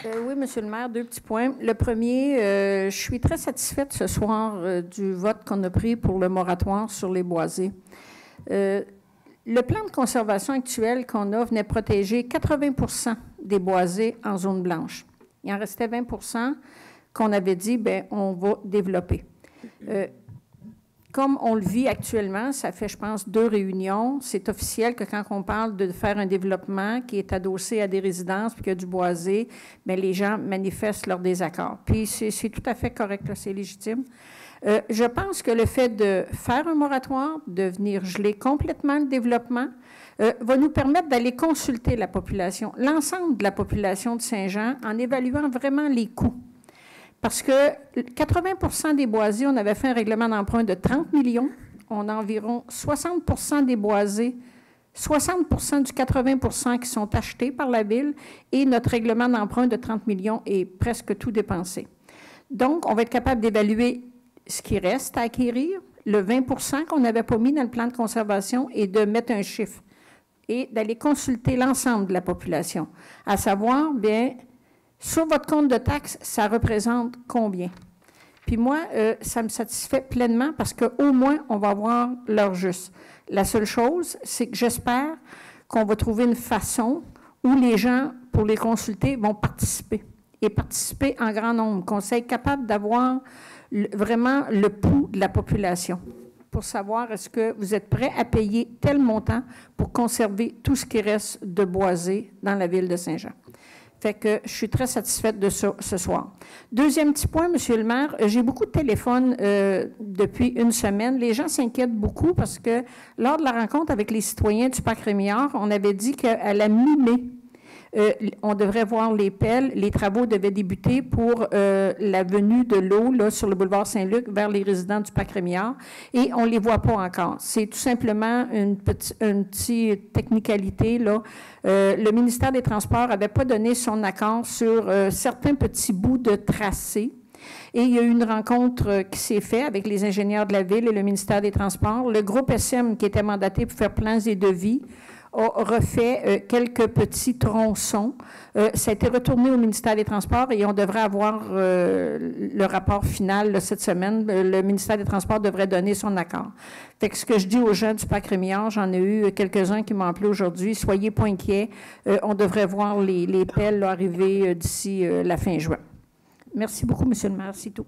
Oui, Monsieur le maire, deux petits points. Le premier, je suis très satisfaite ce soir du vote qu'on a pris pour le moratoire sur les boisés. Le plan de conservation actuel qu'on a venait protéger 80 des boisés en zone blanche. Il en restait 20 qu'on avait dit, bien, on va développer. Comme on le vit actuellement, ça fait, je pense, 2 réunions. C'est officiel que quand on parle de faire un développement qui est adossé à des résidences puis qu'il y a du boisé, bien, les gens manifestent leur désaccord. Puis c'est tout à fait correct, c'est légitime. Je pense que le fait de faire un moratoire, de venir geler complètement le développement, va nous permettre d'aller consulter la population, l'ensemble de la population de Saint-Jean, en évaluant vraiment les coûts. Parce que 80 des boisés, on avait fait un règlement d'emprunt de 30 millions. On a environ 60 des boisés, 60 du 80 qui sont achetés par la Ville, et notre règlement d'emprunt de 30 millions est presque tout dépensé. Donc, on va être capable d'évaluer ce qui reste à acquérir, le 20 qu'on n'avait pas mis dans le plan de conservation, et de mettre un chiffre, et d'aller consulter l'ensemble de la population, à savoir, bien, sur votre compte de taxes, ça représente combien? Puis moi, ça me satisfait pleinement parce qu'au moins, on va avoir l'heure juste. La seule chose, c'est que j'espère qu'on va trouver une façon où les gens, pour les consulter, vont participer et participer en grand nombre, qu'on soit capable d'avoir vraiment le pouls de la population pour savoir est-ce que vous êtes prêt à payer tel montant pour conserver tout ce qui reste de boisé dans la ville de Saint-Jean. Fait que je suis très satisfaite de ça ce soir. Deuxième petit point, Monsieur le maire, j'ai beaucoup de téléphones depuis une semaine. Les gens s'inquiètent beaucoup parce que lors de la rencontre avec les citoyens du parc Rémillard, on avait dit qu'à la mi-mai, on devrait voir les pelles. Les travaux devaient débuter pour la venue de l'eau là, sur le boulevard Saint-Luc vers les résidents du parc Rémillard et on ne les voit pas encore. C'est tout simplement une petite technicalité. Là. Le ministère des Transports n'avait pas donné son accord sur certains petits bouts de tracé. Et il y a eu une rencontre qui s'est faite avec les ingénieurs de la Ville et le ministère des Transports. Le groupe SM, qui était mandaté pour faire plans et devis, a refait quelques petits tronçons. Ça a été retourné au ministère des Transports et on devrait avoir le rapport final là, cette semaine. Le ministère des Transports devrait donner son accord. Fait que ce que je dis aux gens du parc Rémillard, j'en ai eu quelques-uns qui m'ont appelé aujourd'hui, soyez pas inquiets, on devrait voir les pelles là, arriver d'ici la fin juin. Merci beaucoup, Monsieur le maire, c'est tout.